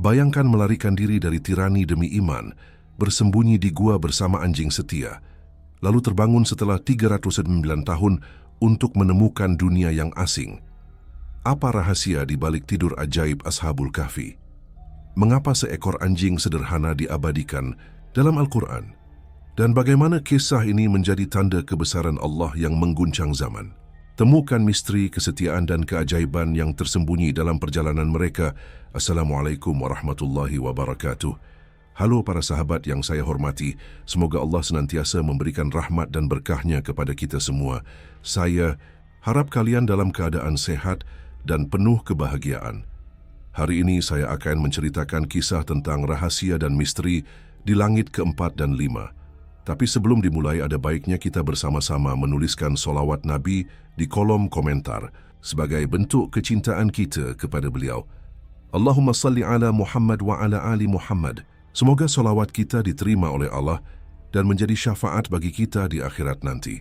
Bayangkan melarikan diri dari tirani demi iman, bersembunyi di gua bersama anjing setia, lalu terbangun setelah 309 tahun untuk menemukan dunia yang asing. Apa rahasia di balik tidur ajaib Ashabul Kahfi? Mengapa seekor anjing sederhana diabadikan dalam Al-Quran? Dan bagaimana kisah ini menjadi tanda kebesaran Allah yang mengguncang zaman? Temukan misteri, kesetiaan dan keajaiban yang tersembunyi dalam perjalanan mereka. Assalamualaikum warahmatullahi wabarakatuh. Halo para sahabat yang saya hormati, semoga Allah senantiasa memberikan rahmat dan berkahnya kepada kita semua. Saya harap kalian dalam keadaan sehat dan penuh kebahagiaan. Hari ini saya akan menceritakan kisah tentang rahasia dan misteri di langit keempat dan lima. Tapi sebelum dimulai, ada baiknya kita bersama-sama menuliskan solawat Nabi di kolom komentar sebagai bentuk kecintaan kita kepada beliau. Allahumma salli ala Muhammad wa ala ali Muhammad. Semoga solawat kita diterima oleh Allah dan menjadi syafaat bagi kita di akhirat nanti.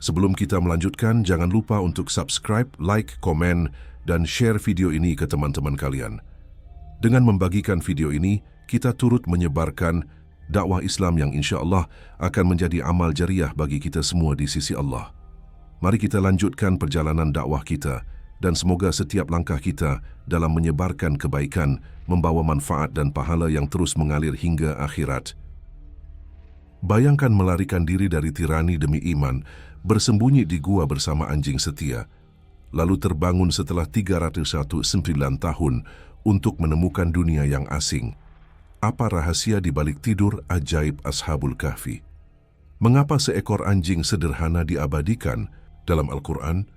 Sebelum kita melanjutkan, jangan lupa untuk subscribe, like, komen, dan share video ini ke teman-teman kalian. Dengan membagikan video ini, kita turut menyebarkan dakwah Islam yang insya Allah akan menjadi amal jariah bagi kita semua di sisi Allah. Mari kita lanjutkan perjalanan dakwah kita dan semoga setiap langkah kita dalam menyebarkan kebaikan membawa manfaat dan pahala yang terus mengalir hingga akhirat. Bayangkan melarikan diri dari tirani demi iman, bersembunyi di gua bersama anjing setia, lalu terbangun setelah 309 tahun untuk menemukan dunia yang asing. Apa rahasia di balik tidur ajaib Ashabul Kahfi? Mengapa seekor anjing sederhana diabadikan dalam Al-Quran?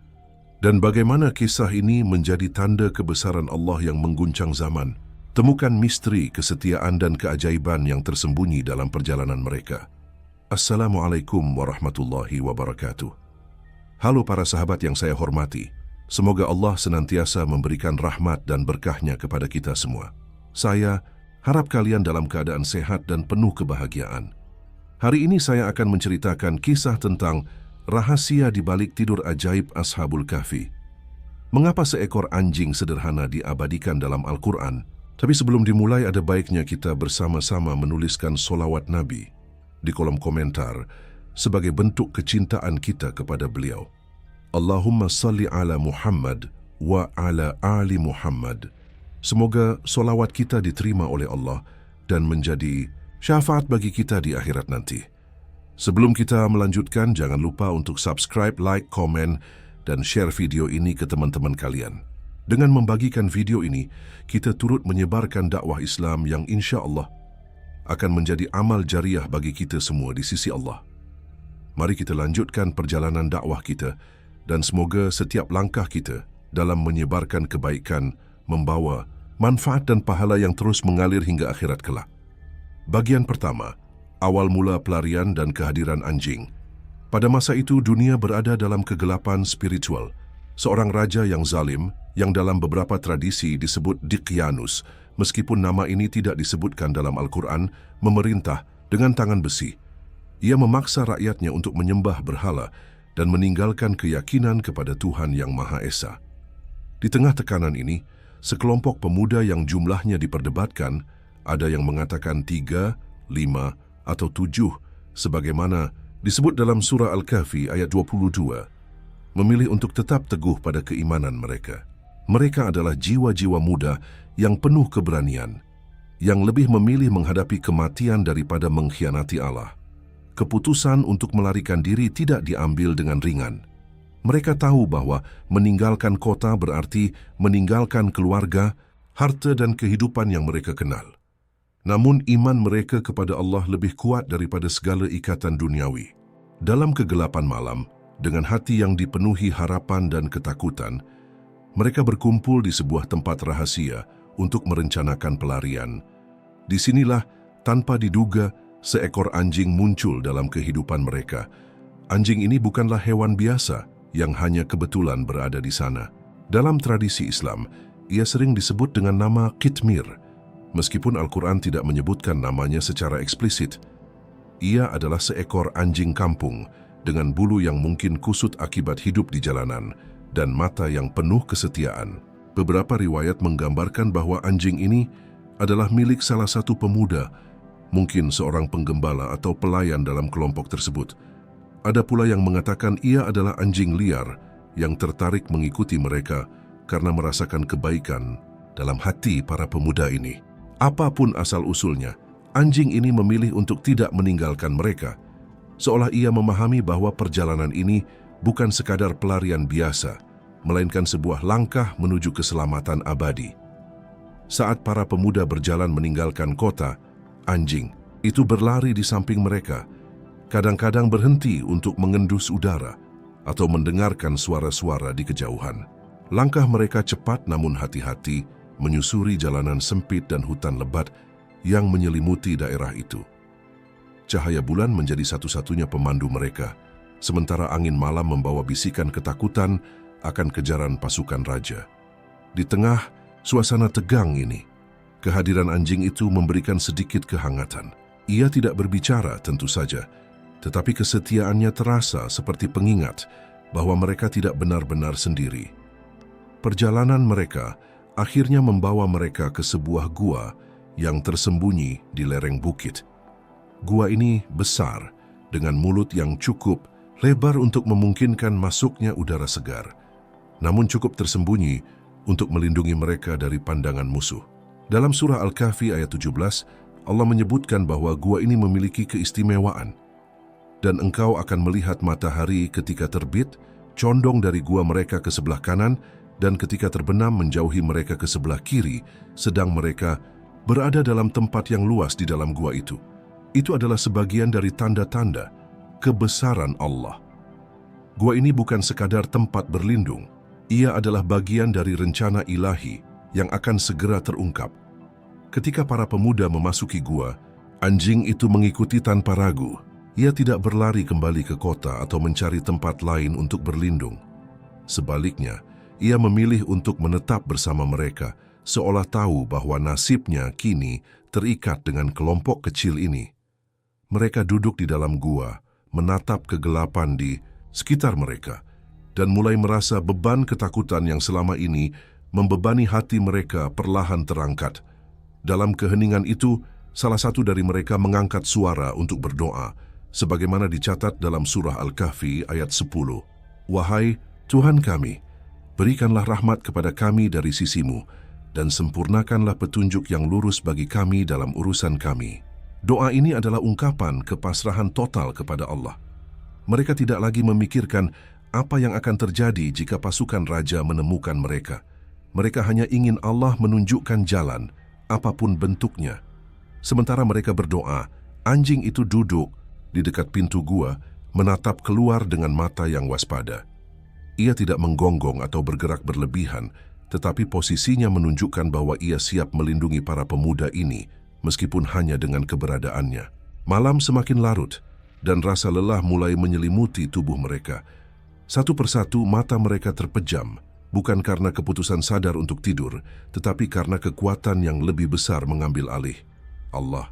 Dan bagaimana kisah ini menjadi tanda kebesaran Allah yang mengguncang zaman? Temukan misteri, kesetiaan dan keajaiban yang tersembunyi dalam perjalanan mereka. Assalamualaikum warahmatullahi wabarakatuh. Halo para sahabat yang saya hormati. Semoga Allah senantiasa memberikan rahmat dan berkahnya kepada kita semua. Saya harap kalian dalam keadaan sehat dan penuh kebahagiaan. Hari ini saya akan menceritakan kisah tentang rahasia di balik tidur ajaib Ashabul Kahfi. Mengapa seekor anjing sederhana diabadikan dalam Al-Quran? Tapi sebelum dimulai, ada baiknya kita bersama-sama menuliskan solawat Nabi di kolom komentar sebagai bentuk kecintaan kita kepada beliau. Allahumma salli ala Muhammad wa ala ali Muhammad. Semoga solawat kita diterima oleh Allah dan menjadi syafaat bagi kita di akhirat nanti. Sebelum kita melanjutkan, jangan lupa untuk subscribe, like, komen, dan share video ini ke teman-teman kalian. Dengan membagikan video ini, kita turut menyebarkan dakwah Islam yang insya Allah akan menjadi amal jariah bagi kita semua di sisi Allah. Mari kita lanjutkan perjalanan dakwah kita dan semoga setiap langkah kita dalam menyebarkan kebaikan membawa manfaat dan pahala yang terus mengalir hingga akhirat kelak. Bagian pertama, awal mula pelarian dan kehadiran anjing. Pada masa itu dunia berada dalam kegelapan spiritual. Seorang raja yang zalim, yang dalam beberapa tradisi disebut Daqyanus, meskipun nama ini tidak disebutkan dalam Al-Quran, memerintah dengan tangan besi. Ia memaksa rakyatnya untuk menyembah berhala dan meninggalkan keyakinan kepada Tuhan yang Maha Esa. Di tengah tekanan ini, sekelompok pemuda yang jumlahnya diperdebatkan, ada yang mengatakan 3, 5, atau 7, sebagaimana disebut dalam surah Al-Kahfi ayat 22, memilih untuk tetap teguh pada keimanan mereka. Mereka adalah jiwa-jiwa muda yang penuh keberanian, yang lebih memilih menghadapi kematian daripada mengkhianati Allah. Keputusan untuk melarikan diri tidak diambil dengan ringan. Mereka tahu bahwa meninggalkan kota berarti meninggalkan keluarga, harta dan kehidupan yang mereka kenal. Namun iman mereka kepada Allah lebih kuat daripada segala ikatan duniawi. Dalam kegelapan malam, dengan hati yang dipenuhi harapan dan ketakutan, mereka berkumpul di sebuah tempat rahasia untuk merencanakan pelarian. Disinilah, tanpa diduga, seekor anjing muncul dalam kehidupan mereka. Anjing ini bukanlah hewan biasa yang hanya kebetulan berada di sana. Dalam tradisi Islam, ia sering disebut dengan nama Qitmir. Meskipun Al-Quran tidak menyebutkan namanya secara eksplisit, ia adalah seekor anjing kampung dengan bulu yang mungkin kusut akibat hidup di jalanan dan mata yang penuh kesetiaan. Beberapa riwayat menggambarkan bahwa anjing ini adalah milik salah satu pemuda, mungkin seorang penggembala atau pelayan dalam kelompok tersebut. Ada pula yang mengatakan ia adalah anjing liar yang tertarik mengikuti mereka karena merasakan kebaikan dalam hati para pemuda ini. Apapun asal-usulnya, anjing ini memilih untuk tidak meninggalkan mereka, seolah ia memahami bahwa perjalanan ini bukan sekadar pelarian biasa, melainkan sebuah langkah menuju keselamatan abadi. Saat para pemuda berjalan meninggalkan kota, anjing itu berlari di samping mereka, kadang-kadang berhenti untuk mengendus udara atau mendengarkan suara-suara di kejauhan. Langkah mereka cepat namun hati-hati menyusuri jalanan sempit dan hutan lebat yang menyelimuti daerah itu. Cahaya bulan menjadi satu-satunya pemandu mereka, sementara angin malam membawa bisikan ketakutan akan kejaran pasukan raja. Di tengah suasana tegang ini, kehadiran anjing itu memberikan sedikit kehangatan. Ia tidak berbicara tentu saja, tetapi kesetiaannya terasa seperti pengingat bahwa mereka tidak benar-benar sendiri. Perjalanan mereka akhirnya membawa mereka ke sebuah gua yang tersembunyi di lereng bukit. Gua ini besar, dengan mulut yang cukup lebar untuk memungkinkan masuknya udara segar, namun cukup tersembunyi untuk melindungi mereka dari pandangan musuh. Dalam surah Al-Kahfi ayat 17, Allah menyebutkan bahwa gua ini memiliki keistimewaan. Dan engkau akan melihat matahari ketika terbit, condong dari gua mereka ke sebelah kanan, dan ketika terbenam menjauhi mereka ke sebelah kiri, sedang mereka berada dalam tempat yang luas di dalam gua itu. Itu adalah sebagian dari tanda-tanda kebesaran Allah. Gua ini bukan sekadar tempat berlindung, ia adalah bagian dari rencana ilahi yang akan segera terungkap. Ketika para pemuda memasuki gua, anjing itu mengikuti tanpa ragu. Ia tidak berlari kembali ke kota atau mencari tempat lain untuk berlindung. Sebaliknya, ia memilih untuk menetap bersama mereka, seolah tahu bahwa nasibnya kini terikat dengan kelompok kecil ini. Mereka duduk di dalam gua, menatap kegelapan di sekitar mereka, dan mulai merasa beban ketakutan yang selama ini membebani hati mereka perlahan terangkat. Dalam keheningan itu, salah satu dari mereka mengangkat suara untuk berdoa, sebagaimana dicatat dalam surah Al-Kahfi ayat 10. Wahai Tuhan kami, berikanlah rahmat kepada kami dari sisimu, dan sempurnakanlah petunjuk yang lurus bagi kami dalam urusan kami. Doa ini adalah ungkapan kepasrahan total kepada Allah. Mereka tidak lagi memikirkan apa yang akan terjadi jika pasukan raja menemukan mereka. Mereka hanya ingin Allah menunjukkan jalan, apapun bentuknya. Sementara mereka berdoa, anjing itu duduk di dekat pintu gua, menatap keluar dengan mata yang waspada. Ia tidak menggonggong atau bergerak berlebihan, tetapi posisinya menunjukkan bahwa ia siap melindungi para pemuda ini, meskipun hanya dengan keberadaannya. Malam semakin larut, dan rasa lelah mulai menyelimuti tubuh mereka. Satu persatu mata mereka terpejam, bukan karena keputusan sadar untuk tidur, tetapi karena kekuatan yang lebih besar mengambil alih. Allah,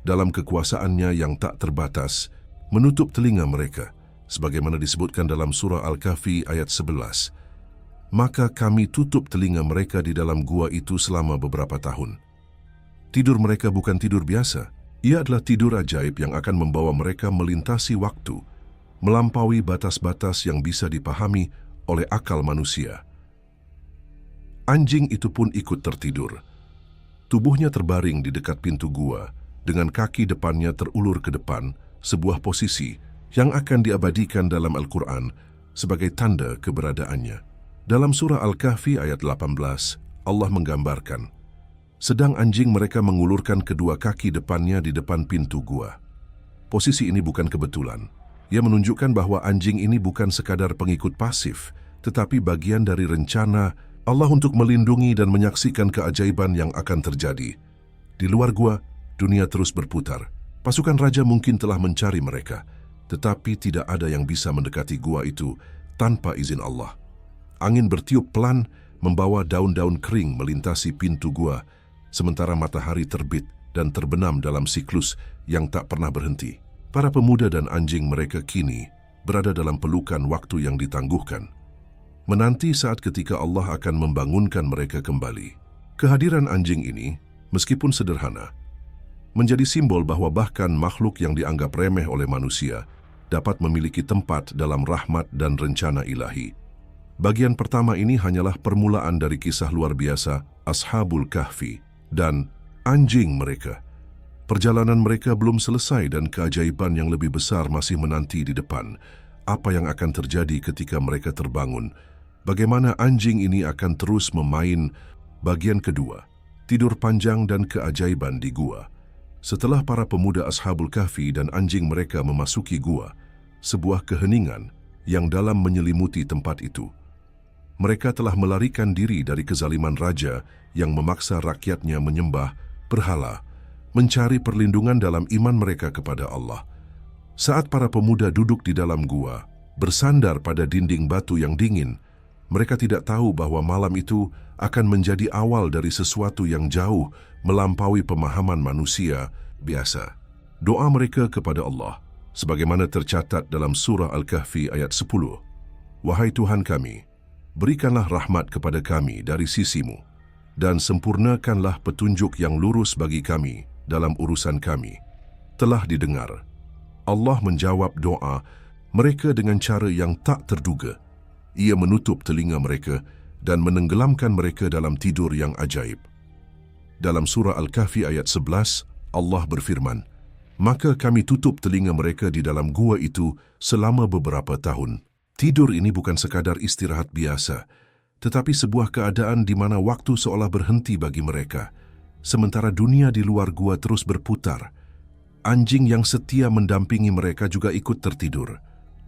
dalam kekuasaannya yang tak terbatas, menutup telinga mereka, sebagaimana disebutkan dalam surah Al-Kahfi ayat 11. Maka kami tutup telinga mereka di dalam gua itu selama beberapa tahun. Tidur mereka bukan tidur biasa, ia adalah tidur ajaib yang akan membawa mereka melintasi waktu, melampaui batas-batas yang bisa dipahami oleh akal manusia. Anjing itu pun ikut tertidur. Tubuhnya terbaring di dekat pintu gua, dengan kaki depannya terulur ke depan, sebuah posisi yang akan diabadikan dalam Al-Quran sebagai tanda keberadaannya. Dalam surah Al-Kahfi ayat 18, Allah menggambarkan, sedang anjing mereka mengulurkan kedua kaki depannya di depan pintu gua. Posisi ini bukan kebetulan. Ia menunjukkan bahwa anjing ini bukan sekadar pengikut pasif, tetapi bagian dari rencana Allah untuk melindungi dan menyaksikan keajaiban yang akan terjadi. Di luar gua, dunia terus berputar. Pasukan raja mungkin telah mencari mereka, tetapi tidak ada yang bisa mendekati gua itu tanpa izin Allah. Angin bertiup pelan, membawa daun-daun kering melintasi pintu gua, sementara matahari terbit dan terbenam dalam siklus yang tak pernah berhenti. Para pemuda dan anjing mereka kini berada dalam pelukan waktu yang ditangguhkan, menanti saat ketika Allah akan membangunkan mereka kembali. Kehadiran anjing ini meskipun sederhana, menjadi simbol bahwa bahkan makhluk yang dianggap remeh oleh manusia dapat memiliki tempat dalam rahmat dan rencana ilahi. Bagian pertama ini hanyalah permulaan dari kisah luar biasa Ashabul Kahfi dan anjing mereka. Perjalanan mereka belum selesai dan keajaiban yang lebih besar masih menanti di depan. Apa yang akan terjadi ketika mereka terbangun? Bagaimana anjing ini akan terus memain? Bagian kedua, tidur panjang dan keajaiban di gua. Setelah para pemuda Ashabul Kahfi dan anjing mereka memasuki gua, sebuah keheningan yang dalam menyelimuti tempat itu. Mereka telah melarikan diri dari kezaliman raja yang memaksa rakyatnya menyembah berhala, mencari perlindungan dalam iman mereka kepada Allah. Saat para pemuda duduk di dalam gua, bersandar pada dinding batu yang dingin, mereka tidak tahu bahwa malam itu akan menjadi awal dari sesuatu yang jauh melampaui pemahaman manusia biasa. Doa mereka kepada Allah, sebagaimana tercatat dalam surah Al-Kahfi ayat 10. Wahai Tuhan kami, berikanlah rahmat kepada kami dari sisimu, dan sempurnakanlah petunjuk yang lurus bagi kami dalam urusan kami. Telah didengar. Allah menjawab doa mereka dengan cara yang tak terduga. Ia menutup telinga mereka dan menenggelamkan mereka dalam tidur yang ajaib. Dalam surah Al-Kahfi ayat 11, Allah berfirman, "Maka kami tutup telinga mereka di dalam gua itu selama beberapa tahun." Tidur ini bukan sekadar istirahat biasa, tetapi sebuah keadaan di mana waktu seolah berhenti bagi mereka, sementara dunia di luar gua terus berputar. Anjing yang setia mendampingi mereka juga ikut tertidur.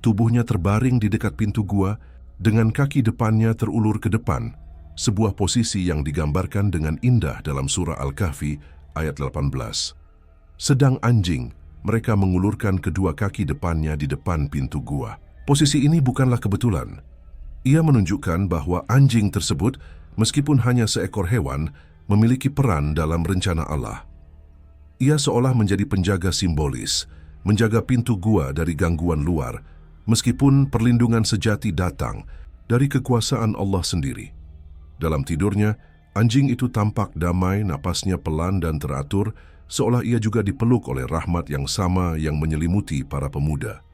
Tubuhnya terbaring di dekat pintu gua, dengan kaki depannya terulur ke depan, sebuah posisi yang digambarkan dengan indah dalam surah Al-Kahfi ayat 18. Sedang anjing, mereka mengulurkan kedua kaki depannya di depan pintu gua. Posisi ini bukanlah kebetulan. Ia menunjukkan bahwa anjing tersebut, meskipun hanya seekor hewan, memiliki peran dalam rencana Allah. Ia seolah menjadi penjaga simbolis, menjaga pintu gua dari gangguan luar, meskipun perlindungan sejati datang dari kekuasaan Allah sendiri. Dalam tidurnya, anjing itu tampak damai, napasnya pelan dan teratur, seolah ia juga dipeluk oleh rahmat yang sama yang menyelimuti para pemuda.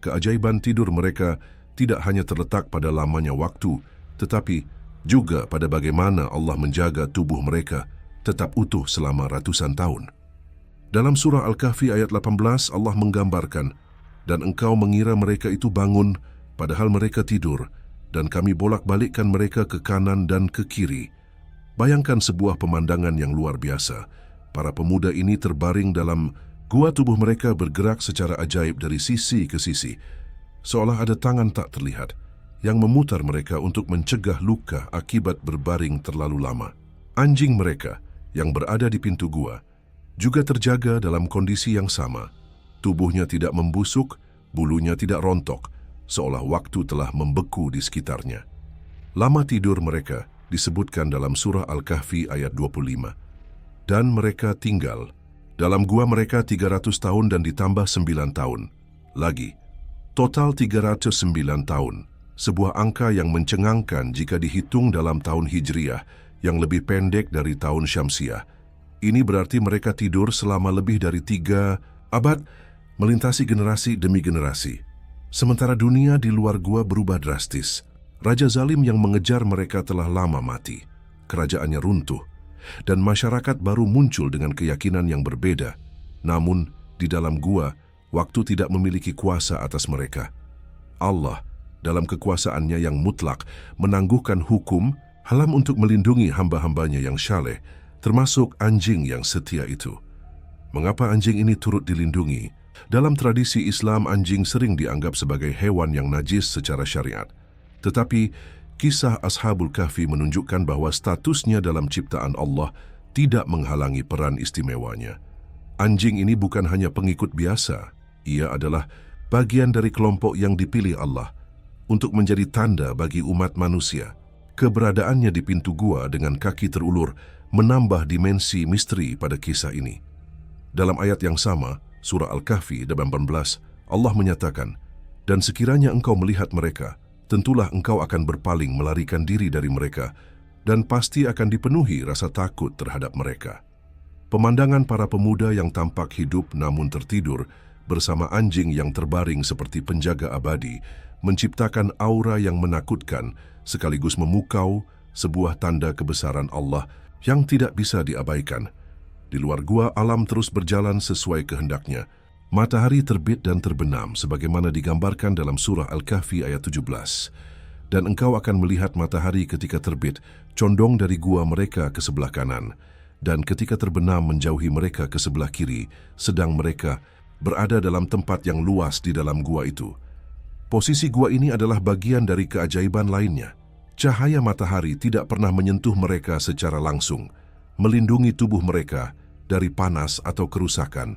Keajaiban tidur mereka tidak hanya terletak pada lamanya waktu, tetapi juga pada bagaimana Allah menjaga tubuh mereka tetap utuh selama ratusan tahun. Dalam surah Al-Kahfi ayat 18, Allah menggambarkan, "Dan engkau mengira mereka itu bangun, padahal mereka tidur, dan kami bolak-balikkan mereka ke kanan dan ke kiri." Bayangkan sebuah pemandangan yang luar biasa. Para pemuda ini terbaring dalam gua, tubuh mereka bergerak secara ajaib dari sisi ke sisi, seolah ada tangan tak terlihat yang memutar mereka untuk mencegah luka akibat berbaring terlalu lama. Anjing mereka yang berada di pintu gua juga terjaga dalam kondisi yang sama. Tubuhnya tidak membusuk, bulunya tidak rontok, seolah waktu telah membeku di sekitarnya. Lama tidur mereka disebutkan dalam surah Al-Kahfi ayat 25. Dan mereka tinggal dalam gua mereka 300 tahun dan ditambah 9 tahun. Lagi, total 309 tahun, sebuah angka yang mencengangkan jika dihitung dalam tahun Hijriah yang lebih pendek dari tahun Syamsiah. Ini berarti mereka tidur selama lebih dari 3 abad, melintasi generasi demi generasi. Sementara dunia di luar gua berubah drastis. Raja zalim yang mengejar mereka telah lama mati. Kerajaannya runtuh, dan masyarakat baru muncul dengan keyakinan yang berbeda. Namun, di dalam gua, waktu tidak memiliki kuasa atas mereka. Allah, dalam kekuasaannya yang mutlak, menangguhkan hukum halam untuk melindungi hamba-hambanya yang syaleh, termasuk anjing yang setia itu. Mengapa anjing ini turut dilindungi? Dalam tradisi Islam, anjing sering dianggap sebagai hewan yang najis secara syariat. Tetapi, kisah Ashabul Kahfi menunjukkan bahwa statusnya dalam ciptaan Allah tidak menghalangi peran istimewanya. Anjing ini bukan hanya pengikut biasa, ia adalah bagian dari kelompok yang dipilih Allah untuk menjadi tanda bagi umat manusia. Keberadaannya di pintu gua dengan kaki terulur menambah dimensi misteri pada kisah ini. Dalam ayat yang sama, surah Al-Kahfi 18, Allah menyatakan, "Dan sekiranya engkau melihat mereka, tentulah engkau akan berpaling melarikan diri dari mereka, dan pasti akan dipenuhi rasa takut terhadap mereka. Pemandangan para pemuda yang tampak hidup namun tertidur bersama anjing yang terbaring seperti penjaga abadi menciptakan aura yang menakutkan sekaligus memukau sebuah tanda kebesaran Allah yang tidak bisa diabaikan. Di luar gua, alam terus berjalan sesuai kehendaknya. Matahari terbit dan terbenam sebagaimana digambarkan dalam surah Al-Kahfi ayat 17. Dan engkau akan melihat matahari ketika terbit condong dari gua mereka ke sebelah kanan, dan ketika terbenam menjauhi mereka ke sebelah kiri, sedang mereka berada dalam tempat yang luas di dalam gua itu. Posisi gua ini adalah bagian dari keajaiban lainnya. Cahaya matahari tidak pernah menyentuh mereka secara langsung, melindungi tubuh mereka dari panas atau kerusakan.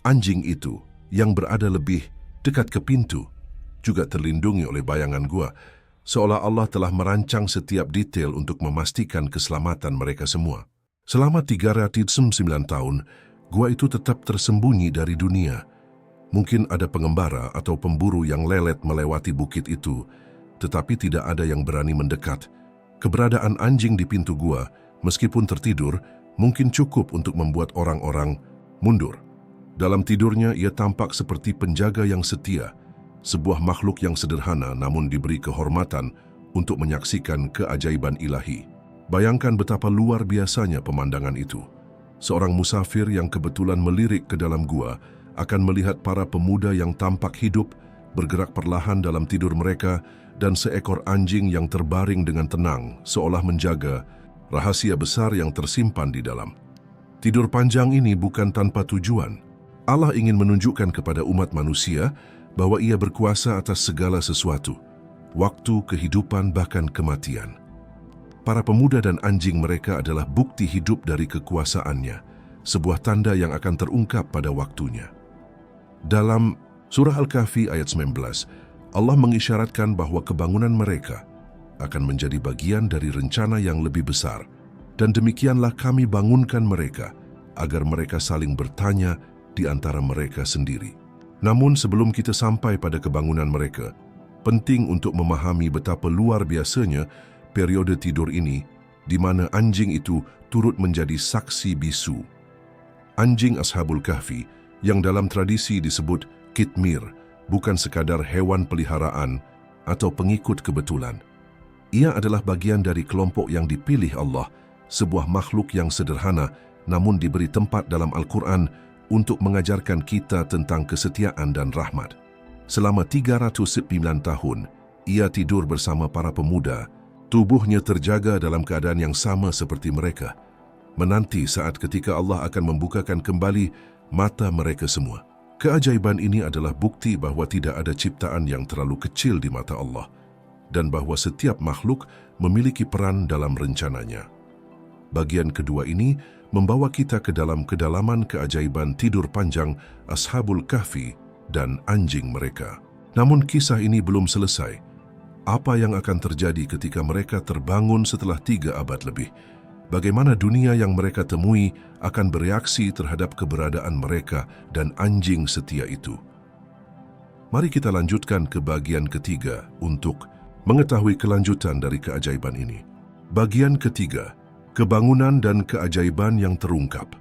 Anjing itu yang berada lebih dekat ke pintu juga terlindungi oleh bayangan gua, seolah Allah telah merancang setiap detail untuk memastikan keselamatan mereka semua. Selama 309 tahun, gua itu tetap tersembunyi dari dunia. Mungkin ada pengembara atau pemburu yang lelet melewati bukit itu, tetapi tidak ada yang berani mendekat. Keberadaan anjing di pintu gua, meskipun tertidur, mungkin cukup untuk membuat orang-orang mundur. Dalam tidurnya, ia tampak seperti penjaga yang setia, sebuah makhluk yang sederhana namun diberi kehormatan untuk menyaksikan keajaiban ilahi. Bayangkan betapa luar biasanya pemandangan itu. Seorang musafir yang kebetulan melirik ke dalam gua akan melihat para pemuda yang tampak hidup, bergerak perlahan dalam tidur mereka, dan seekor anjing yang terbaring dengan tenang, seolah menjaga rahasia besar yang tersimpan di dalam. Tidur panjang ini bukan tanpa tujuan. Allah ingin menunjukkan kepada umat manusia bahwa Ia berkuasa atas segala sesuatu, waktu, kehidupan, bahkan kematian. Para pemuda dan anjing mereka adalah bukti hidup dari kekuasaannya, sebuah tanda yang akan terungkap pada waktunya. Dalam surah Al-Kahfi ayat 19, Allah mengisyaratkan bahwa kebangunan mereka akan menjadi bagian dari rencana yang lebih besar, dan demikianlah kami bangunkan mereka agar mereka saling bertanya di antara mereka sendiri. Namun sebelum kita sampai pada kebangunan mereka, penting untuk memahami betapa luar biasanya periode tidur ini, di mana anjing itu turut menjadi saksi bisu. Anjing Ashabul Kahfi, yang dalam tradisi disebut Kitmir, bukan sekadar hewan peliharaan atau pengikut kebetulan. Ia adalah bagian dari kelompok yang dipilih Allah, sebuah makhluk yang sederhana namun diberi tempat dalam Al-Quran untuk mengajarkan kita tentang kesetiaan dan rahmat. Selama 309 tahun, ia tidur bersama para pemuda. Tubuhnya terjaga dalam keadaan yang sama seperti mereka, menanti saat ketika Allah akan membukakan kembali mata mereka semua. Keajaiban ini adalah bukti bahwa tidak ada ciptaan yang terlalu kecil di mata Allah, dan bahwa setiap makhluk memiliki peran dalam rencananya. Bagian kedua ini membawa kita ke dalam kedalaman keajaiban tidur panjang Ashabul Kahfi dan anjing mereka. Namun kisah ini belum selesai. Apa yang akan terjadi ketika mereka terbangun setelah 3 abad lebih? Bagaimana dunia yang mereka temui akan bereaksi terhadap keberadaan mereka dan anjing setia itu? Mari kita lanjutkan ke bagian ketiga untuk mengetahui kelanjutan dari keajaiban ini. Bagian ketiga, kebangunan dan keajaiban yang terungkap.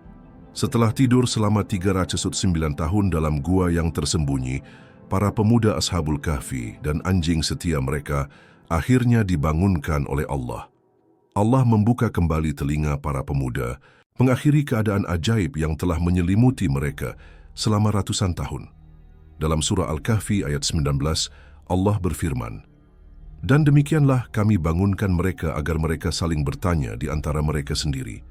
Setelah tidur selama 309 tahun dalam gua yang tersembunyi, para pemuda Ashabul Kahfi dan anjing setia mereka akhirnya dibangunkan oleh Allah. Allah membuka kembali telinga para pemuda, mengakhiri keadaan ajaib yang telah menyelimuti mereka selama ratusan tahun. Dalam surah Al-Kahfi ayat 19, Allah berfirman, "Dan demikianlah kami bangunkan mereka agar mereka saling bertanya di antara mereka sendiri.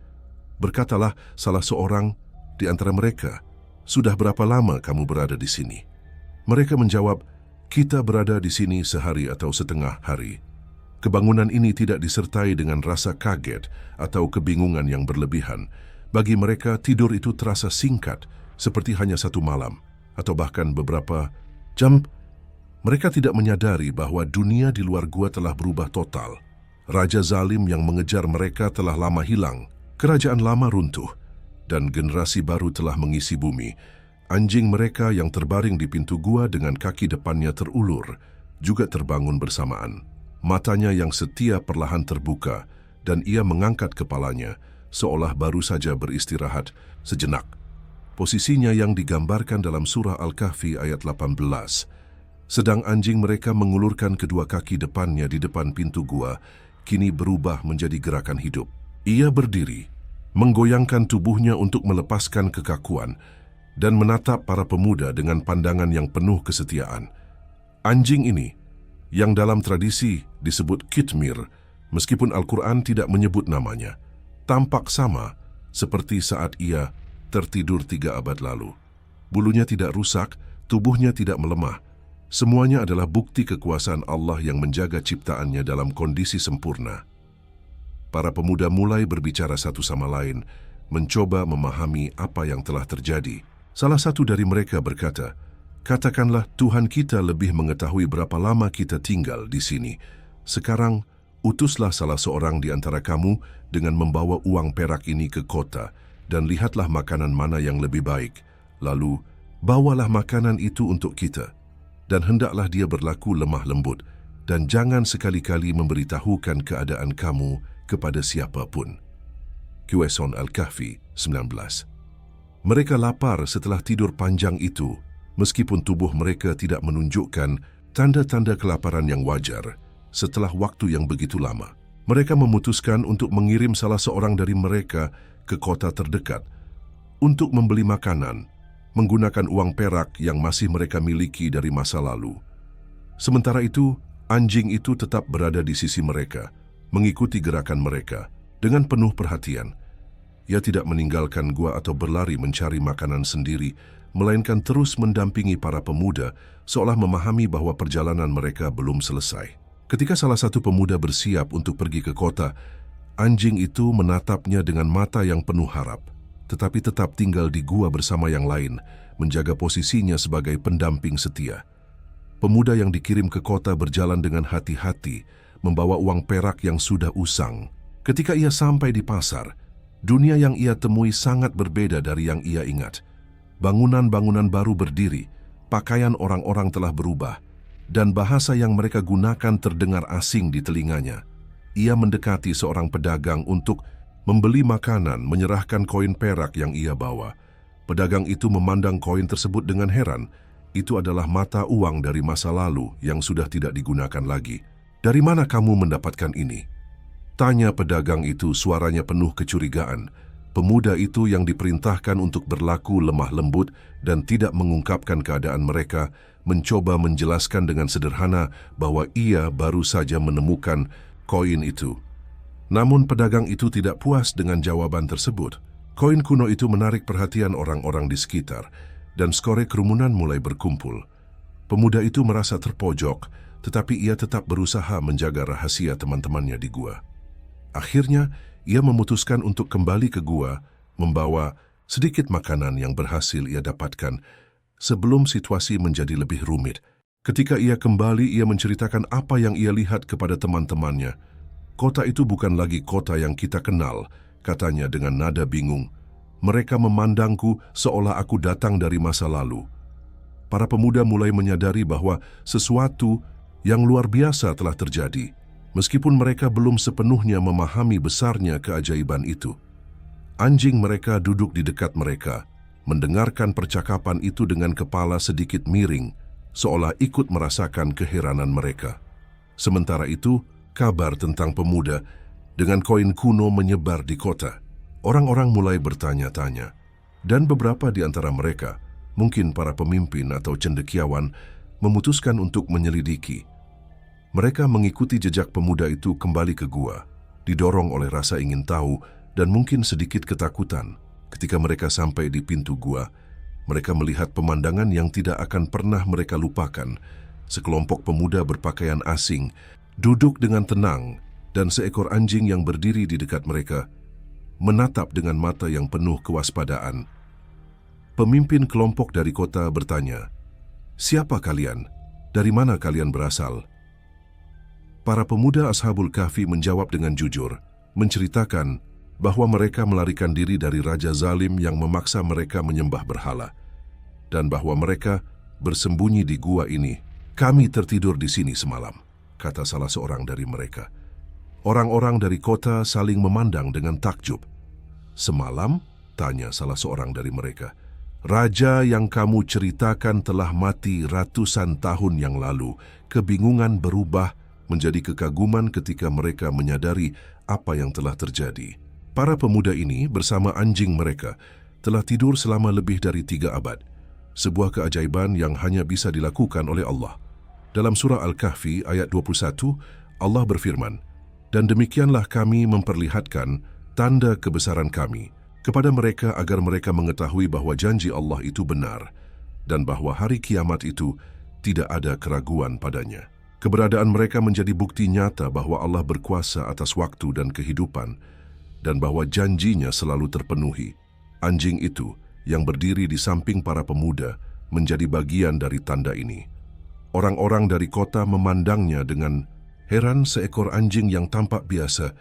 Berkatalah salah seorang di antara mereka, 'Sudah berapa lama kamu berada di sini?' Mereka menjawab, 'Kita berada di sini sehari atau setengah hari.' Kebangunan ini tidak disertai dengan rasa kaget atau kebingungan yang berlebihan. Bagi mereka, tidur itu terasa singkat, seperti hanya 1 malam, atau bahkan beberapa jam. Mereka tidak menyadari bahwa dunia di luar gua telah berubah total. Raja zalim yang mengejar mereka telah lama hilang, kerajaan lama runtuh, dan generasi baru telah mengisi bumi. Anjing mereka yang terbaring di pintu gua dengan kaki depannya terulur, juga terbangun bersamaan. Matanya yang setia perlahan terbuka, dan ia mengangkat kepalanya, seolah baru saja beristirahat sejenak. Posisinya yang digambarkan dalam surah Al-Kahfi ayat 18. Sedang anjing mereka mengulurkan kedua kaki depannya di depan pintu gua, kini berubah menjadi gerakan hidup. Ia berdiri, menggoyangkan tubuhnya untuk melepaskan kekakuan, dan menatap para pemuda dengan pandangan yang penuh kesetiaan. Anjing ini, yang dalam tradisi disebut Kitmir, meskipun Al-Quran tidak menyebut namanya, tampak sama seperti saat ia tertidur 3 abad lalu. Bulunya tidak rusak, tubuhnya tidak melemah. Semuanya adalah bukti kekuasaan Allah yang menjaga ciptaannya dalam kondisi sempurna. Para pemuda mulai berbicara satu sama lain, mencoba memahami apa yang telah terjadi. Salah satu dari mereka berkata, "Katakanlah Tuhan kita lebih mengetahui berapa lama kita tinggal di sini. Sekarang, utuslah salah seorang di antara kamu dengan membawa uang perak ini ke kota, dan lihatlah makanan mana yang lebih baik. Lalu, bawalah makanan itu untuk kita. Dan hendaklah dia berlaku lemah lembut, dan jangan sekali-kali memberitahukan keadaan kamu kepada siapapun." Quran Al-Kahfi 19. Mereka lapar setelah tidur panjang itu, meskipun tubuh mereka tidak menunjukkan tanda-tanda kelaparan yang wajar setelah waktu yang begitu lama. Mereka memutuskan untuk mengirim salah seorang dari mereka ke kota terdekat untuk membeli makanan, menggunakan uang perak yang masih mereka miliki dari masa lalu. Sementara itu, anjing itu tetap berada di sisi mereka, mengikuti gerakan mereka dengan penuh perhatian. Ia tidak meninggalkan gua atau berlari mencari makanan sendiri, melainkan terus mendampingi para pemuda, seolah memahami bahwa perjalanan mereka belum selesai. Ketika salah satu pemuda bersiap untuk pergi ke kota, anjing itu menatapnya dengan mata yang penuh harap, tetapi tetap tinggal di gua bersama yang lain, menjaga posisinya sebagai pendamping setia. Pemuda yang dikirim ke kota berjalan dengan hati-hati, membawa uang perak yang sudah usang. Ketika ia sampai di pasar, dunia yang ia temui sangat berbeda dari yang ia ingat. Bangunan-bangunan baru berdiri, pakaian orang-orang telah berubah, dan bahasa yang mereka gunakan terdengar asing di telinganya. Ia mendekati seorang pedagang untuk membeli makanan, menyerahkan koin perak yang ia bawa. Pedagang itu memandang koin tersebut dengan heran. Itu adalah mata uang dari masa lalu yang sudah tidak digunakan lagi. "Dari mana kamu mendapatkan ini?" tanya pedagang itu, suaranya penuh kecurigaan. Pemuda itu yang diperintahkan untuk berlaku lemah lembut dan tidak mengungkapkan keadaan mereka, mencoba menjelaskan dengan sederhana bahwa ia baru saja menemukan koin itu. Namun pedagang itu tidak puas dengan jawaban tersebut. Koin kuno itu menarik perhatian orang-orang di sekitar, dan skore kerumunan mulai berkumpul. Pemuda itu merasa terpojok, tetapi ia tetap berusaha menjaga rahasia teman-temannya di gua. Akhirnya, ia memutuskan untuk kembali ke gua, membawa sedikit makanan yang berhasil ia dapatkan sebelum situasi menjadi lebih rumit. Ketika ia kembali, ia menceritakan apa yang ia lihat kepada teman-temannya. "Kota itu bukan lagi kota yang kita kenal," katanya dengan nada bingung. "Mereka memandangku seolah aku datang dari masa lalu." Para pemuda mulai menyadari bahwa sesuatu yang luar biasa telah terjadi, meskipun mereka belum sepenuhnya memahami besarnya keajaiban itu. Anjing mereka duduk di dekat mereka, mendengarkan percakapan itu dengan kepala sedikit miring, seolah ikut merasakan keheranan mereka. Sementara itu, kabar tentang pemuda dengan koin kuno menyebar di kota. Orang-orang mulai bertanya-tanya, dan beberapa di antara mereka, mungkin para pemimpin atau cendekiawan, memutuskan untuk menyelidiki. Mereka mengikuti jejak pemuda itu kembali ke gua, didorong oleh rasa ingin tahu dan mungkin sedikit ketakutan. Ketika mereka sampai di pintu gua, mereka melihat pemandangan yang tidak akan pernah mereka lupakan. Sekelompok pemuda berpakaian asing duduk dengan tenang, dan seekor anjing yang berdiri di dekat mereka menatap dengan mata yang penuh kewaspadaan. Pemimpin kelompok dari kota bertanya, "Siapa kalian? Dari mana kalian berasal?" Para pemuda Ashabul Kahfi menjawab dengan jujur, menceritakan bahwa mereka melarikan diri dari Raja Zalim yang memaksa mereka menyembah berhala, dan bahwa mereka bersembunyi di gua ini. "Kami tertidur di sini semalam," kata salah seorang dari mereka. Orang-orang dari kota saling memandang dengan takjub. "Semalam?" tanya salah seorang dari mereka. "Raja yang kamu ceritakan telah mati ratusan tahun yang lalu." Kebingungan berubah menjadi kekaguman ketika mereka menyadari apa yang telah terjadi. Para pemuda ini bersama anjing mereka telah tidur selama lebih dari 3 abad. Sebuah keajaiban yang hanya bisa dilakukan oleh Allah. Dalam surah Al-Kahfi ayat 21, Allah berfirman, "Dan demikianlah kami memperlihatkan tanda kebesaran kami kepada mereka agar mereka mengetahui bahwa janji Allah itu benar dan bahwa hari kiamat itu tidak ada keraguan padanya." Keberadaan mereka menjadi bukti nyata bahwa Allah berkuasa atas waktu dan kehidupan dan bahwa janjinya selalu terpenuhi. Anjing itu yang berdiri di samping para pemuda menjadi bagian dari tanda ini. Orang-orang dari kota memandangnya dengan heran. Seekor anjing yang tampak biasa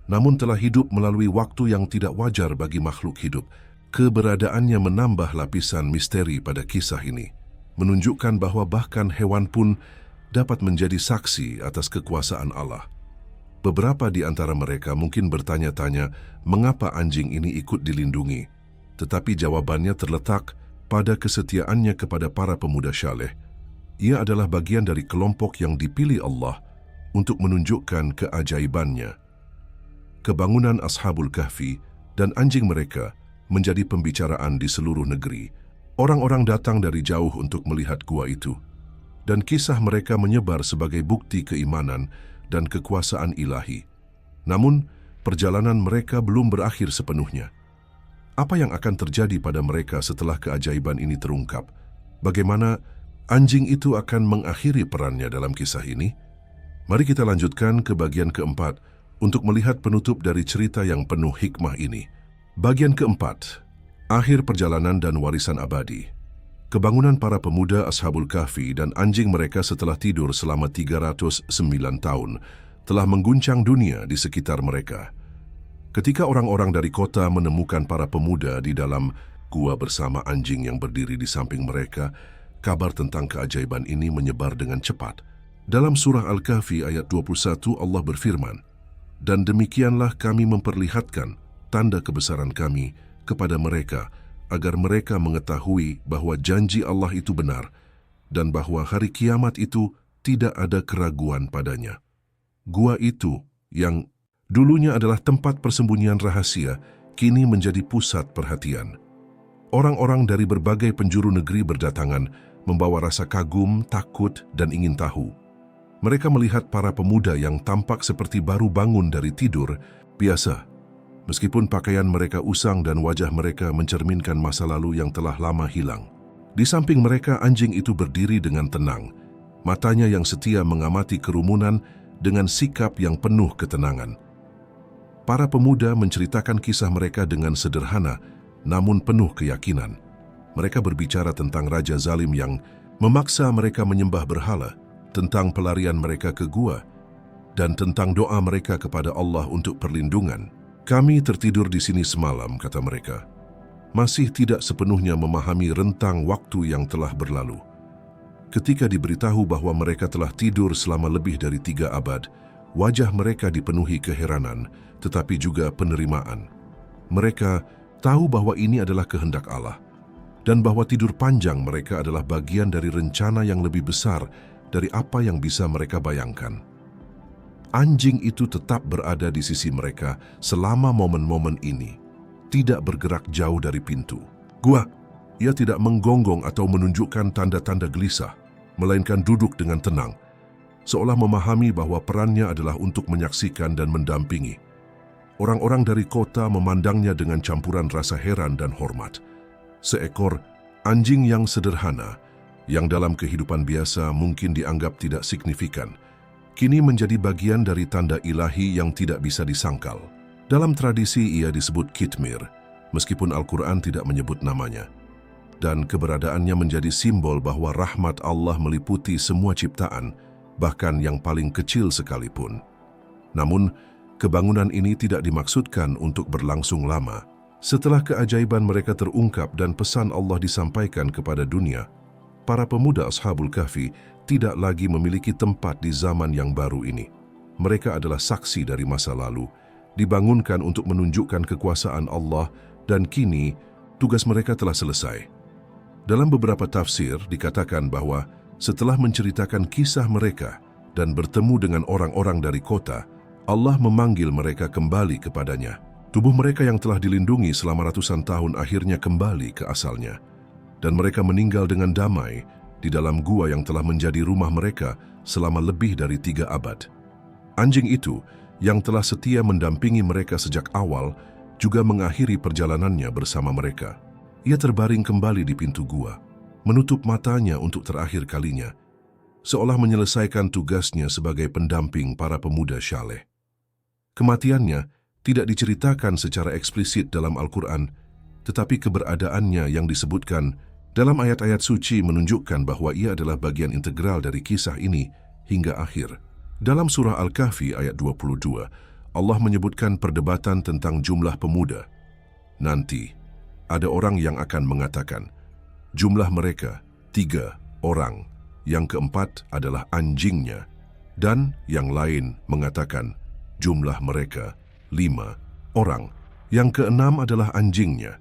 namun telah hidup melalui waktu yang tidak wajar bagi makhluk hidup. Keberadaannya menambah lapisan misteri pada kisah ini, menunjukkan bahwa bahkan hewan pun dapat menjadi saksi atas kekuasaan Allah. Beberapa di antara mereka mungkin bertanya-tanya mengapa anjing ini ikut dilindungi, tetapi jawabannya terletak pada kesetiaannya kepada para pemuda syaleh. Ia adalah bagian dari kelompok yang dipilih Allah untuk menunjukkan keajaibannya. Kebangunan Ashabul Kahfi dan anjing mereka menjadi pembicaraan di seluruh negeri. Orang-orang datang dari jauh untuk melihat gua itu, dan kisah mereka menyebar sebagai bukti keimanan dan kekuasaan ilahi. Namun, perjalanan mereka belum berakhir sepenuhnya. Apa yang akan terjadi pada mereka setelah keajaiban ini terungkap? Bagaimana anjing itu akan mengakhiri perannya dalam kisah ini? Mari kita lanjutkan ke bagian keempat untuk melihat penutup dari cerita yang penuh hikmah ini. Bagian keempat, akhir perjalanan dan warisan abadi. Kebangunan para pemuda Ashabul Kahfi dan anjing mereka setelah tidur selama 309 tahun telah mengguncang dunia di sekitar mereka. Ketika orang-orang dari kota menemukan para pemuda di dalam gua bersama anjing yang berdiri di samping mereka, kabar tentang keajaiban ini menyebar dengan cepat. Dalam surah Al-Kahfi ayat 21 Allah berfirman, "Dan demikianlah kami memperlihatkan tanda kebesaran kami kepada mereka, agar mereka mengetahui bahwa janji Allah itu benar dan bahwa hari kiamat itu tidak ada keraguan padanya." Gua itu yang dulunya adalah tempat persembunyian rahasia, kini menjadi pusat perhatian. Orang-orang dari berbagai penjuru negeri berdatangan, membawa rasa kagum, takut, dan ingin tahu. Mereka melihat para pemuda yang tampak seperti baru bangun dari tidur biasa. Meskipun pakaian mereka usang dan wajah mereka mencerminkan masa lalu yang telah lama hilang. Di samping mereka, anjing itu berdiri dengan tenang. Matanya yang setia mengamati kerumunan dengan sikap yang penuh ketenangan. Para pemuda menceritakan kisah mereka dengan sederhana, namun penuh keyakinan. Mereka berbicara tentang Raja Zalim yang memaksa mereka menyembah berhala, tentang pelarian mereka ke gua, dan tentang doa mereka kepada Allah untuk perlindungan. "Kami tertidur di sini semalam," kata mereka, masih tidak sepenuhnya memahami rentang waktu yang telah berlalu. Ketika diberitahu bahwa mereka telah tidur selama lebih dari 3 abad, wajah mereka dipenuhi keheranan, tetapi juga penerimaan. Mereka tahu bahwa ini adalah kehendak Allah, dan bahwa tidur panjang mereka adalah bagian dari rencana yang lebih besar dari apa yang bisa mereka bayangkan. Anjing itu tetap berada di sisi mereka selama momen-momen ini, tidak bergerak jauh dari pintu. Gua, ia tidak menggonggong atau menunjukkan tanda-tanda gelisah, melainkan duduk dengan tenang, seolah memahami bahwa perannya adalah untuk menyaksikan dan mendampingi. Orang-orang dari kota memandangnya dengan campuran rasa heran dan hormat. Seekor anjing yang sederhana, yang dalam kehidupan biasa mungkin dianggap tidak signifikan, kini menjadi bagian dari tanda ilahi yang tidak bisa disangkal. Dalam tradisi ia disebut Kitmir, meskipun Al-Quran tidak menyebut namanya. Dan keberadaannya menjadi simbol bahwa rahmat Allah meliputi semua ciptaan, bahkan yang paling kecil sekalipun. Namun, kebangunan ini tidak dimaksudkan untuk berlangsung lama. Setelah keajaiban mereka terungkap dan pesan Allah disampaikan kepada dunia, para pemuda Ashabul Kahfi tidak lagi memiliki tempat di zaman yang baru ini. mereka adalah saksi dari masa lalu, dibangunkan untuk menunjukkan kekuasaan Allah, dan kini tugas mereka telah selesai. Dalam beberapa tafsir dikatakan bahwa setelah menceritakan kisah mereka dan bertemu dengan orang-orang dari kota, Allah memanggil mereka kembali kepadanya. Tubuh mereka yang telah dilindungi selama ratusan tahun akhirnya kembali ke asalnya. Dan mereka meninggal dengan damai di dalam gua yang telah menjadi rumah mereka selama lebih dari 3 abad. Anjing itu yang telah setia mendampingi mereka sejak awal juga mengakhiri perjalanannya bersama mereka. Ia terbaring kembali di pintu gua, menutup matanya untuk terakhir kalinya, seolah menyelesaikan tugasnya sebagai pendamping para pemuda Syaleh. Kematiannya tidak diceritakan secara eksplisit dalam Al-Quran, tetapi keberadaannya yang disebutkan dalam ayat-ayat suci menunjukkan bahwa ia adalah bagian integral dari kisah ini hingga akhir. Dalam surah Al-Kahfi ayat 22, Allah menyebutkan perdebatan tentang jumlah pemuda. Nanti, ada orang yang akan mengatakan, jumlah mereka 3 orang, yang keempat adalah anjingnya, dan yang lain mengatakan, jumlah mereka 5 orang, yang keenam adalah anjingnya,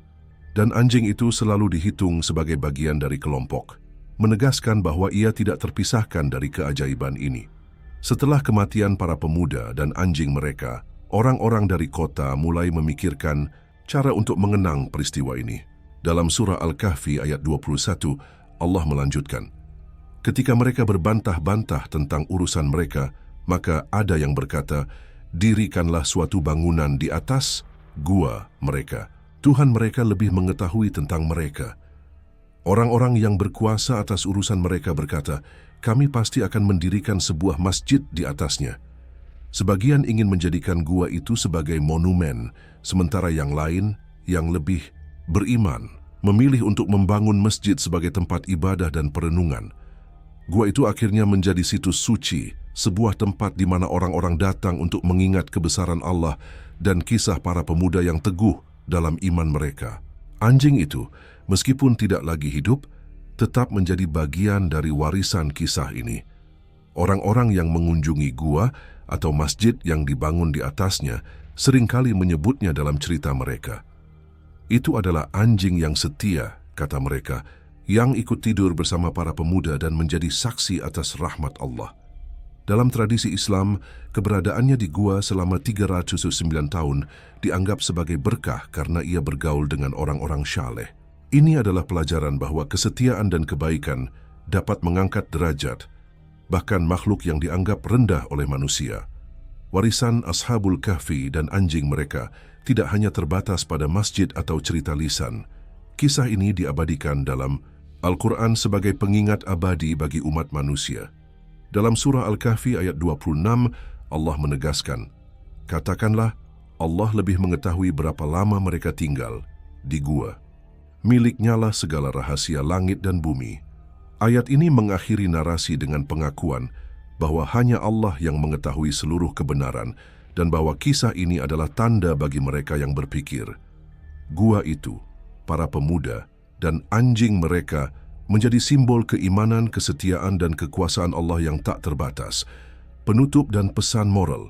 dan anjing itu selalu dihitung sebagai bagian dari kelompok, menegaskan bahwa ia tidak terpisahkan dari keajaiban ini. Setelah kematian para pemuda dan anjing mereka, orang-orang dari kota mulai memikirkan cara untuk mengenang peristiwa ini. Dalam surah Al-Kahfi ayat 21, Allah melanjutkan, ketika mereka berbantah-bantah tentang urusan mereka, maka ada yang berkata, dirikanlah suatu bangunan di atas gua mereka. Tuhan mereka lebih mengetahui tentang mereka. Orang-orang yang berkuasa atas urusan mereka berkata, kami pasti akan mendirikan sebuah masjid di atasnya. Sebagian ingin menjadikan gua itu sebagai monumen, sementara yang lain, yang lebih beriman, memilih untuk membangun masjid sebagai tempat ibadah dan perenungan. Gua itu akhirnya menjadi situs suci, sebuah tempat di mana orang-orang datang untuk mengingat kebesaran Allah dan kisah para pemuda yang teguh dalam iman mereka. Anjing itu, meskipun tidak lagi hidup, tetap menjadi bagian dari warisan kisah ini. Orang-orang yang mengunjungi gua atau masjid yang dibangun di atasnya seringkali menyebutnya dalam cerita mereka. Itu adalah anjing yang setia, kata mereka, yang ikut tidur bersama para pemuda dan menjadi saksi atas rahmat Allah. Dalam tradisi Islam, keberadaannya di gua selama 309 tahun dianggap sebagai berkah karena ia bergaul dengan orang-orang Syaleh. Ini adalah pelajaran bahwa kesetiaan dan kebaikan dapat mengangkat derajat, bahkan makhluk yang dianggap rendah oleh manusia. Warisan Ashabul Kahfi dan anjing mereka tidak hanya terbatas pada masjid atau cerita lisan. Kisah ini diabadikan dalam Al-Quran sebagai pengingat abadi bagi umat manusia. Dalam surah Al-Kahfi ayat 26, Allah menegaskan, katakanlah, Allah lebih mengetahui berapa lama mereka tinggal di gua. Miliknyalah segala rahasia langit dan bumi. Ayat ini mengakhiri narasi dengan pengakuan bahwa hanya Allah yang mengetahui seluruh kebenaran dan bahwa kisah ini adalah tanda bagi mereka yang berpikir. Gua itu, para pemuda, dan anjing mereka menjadi simbol keimanan, kesetiaan, dan kekuasaan Allah yang tak terbatas. Penutup dan pesan moral.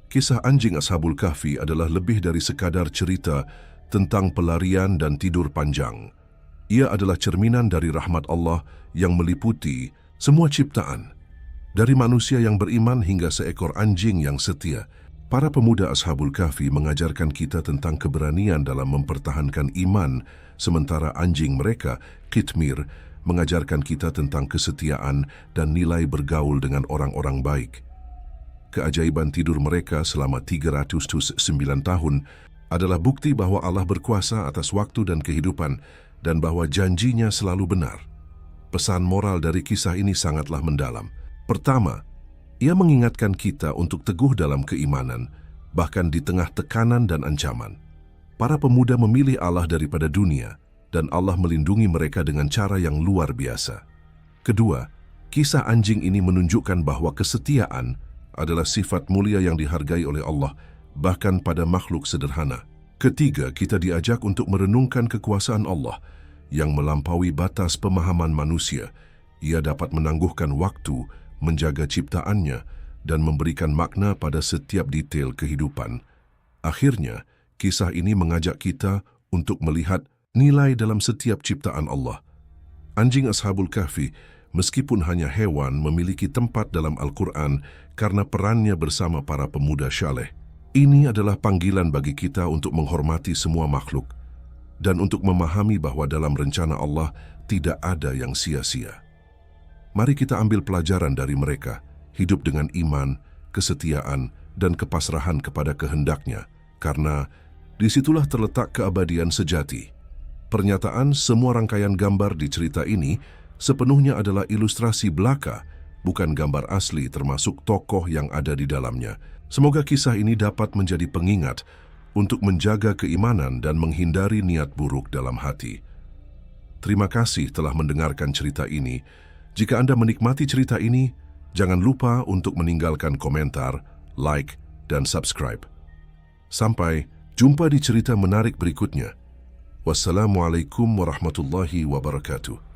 Kisah anjing Ashabul Kahfi adalah lebih dari sekadar cerita tentang pelarian dan tidur panjang. Ia adalah cerminan dari rahmat Allah yang meliputi semua ciptaan. Dari manusia yang beriman hingga seekor anjing yang setia. Para pemuda Ashabul Kahfi mengajarkan kita tentang keberanian dalam mempertahankan iman, sementara anjing mereka, Qitmir, mengajarkan kita tentang kesetiaan dan nilai bergaul dengan orang-orang baik. Keajaiban tidur mereka selama 309 tahun adalah bukti bahwa Allah berkuasa atas waktu dan kehidupan dan bahwa janjinya selalu benar. Pesan moral dari kisah ini sangatlah mendalam. Pertama, ia mengingatkan kita untuk teguh dalam keimanan, bahkan di tengah tekanan dan ancaman. Para pemuda memilih Allah daripada dunia, dan Allah melindungi mereka dengan cara yang luar biasa. Kedua, kisah anjing ini menunjukkan bahwa kesetiaan adalah sifat mulia yang dihargai oleh Allah, bahkan pada makhluk sederhana. Ketiga, kita diajak untuk merenungkan kekuasaan Allah yang melampaui batas pemahaman manusia. Ia dapat menangguhkan waktu, menjaga ciptaannya, dan memberikan makna pada setiap detail kehidupan. Akhirnya, kisah ini mengajak kita untuk melihat nilai dalam setiap ciptaan Allah. Anjing Ashabul Kahfi, meskipun hanya hewan, memiliki tempat dalam Al-Quran karena perannya bersama para pemuda syaleh. Ini adalah panggilan bagi kita untuk menghormati semua makhluk dan untuk memahami bahwa dalam rencana Allah tidak ada yang sia-sia. Mari kita ambil pelajaran dari mereka, hidup dengan iman, kesetiaan, dan kepasrahan kepada kehendaknya, karena disitulah terletak keabadian sejati. Pernyataan semua rangkaian gambar di cerita ini sepenuhnya adalah ilustrasi belaka, bukan gambar asli termasuk tokoh yang ada di dalamnya. Semoga kisah ini dapat menjadi pengingat untuk menjaga keimanan dan menghindari niat buruk dalam hati. Terima kasih telah mendengarkan cerita ini. Jika Anda menikmati cerita ini, jangan lupa untuk meninggalkan komentar, like, dan subscribe. Sampai jumpa di cerita menarik berikutnya. Wassalamualaikum warahmatullahi wabarakatuh.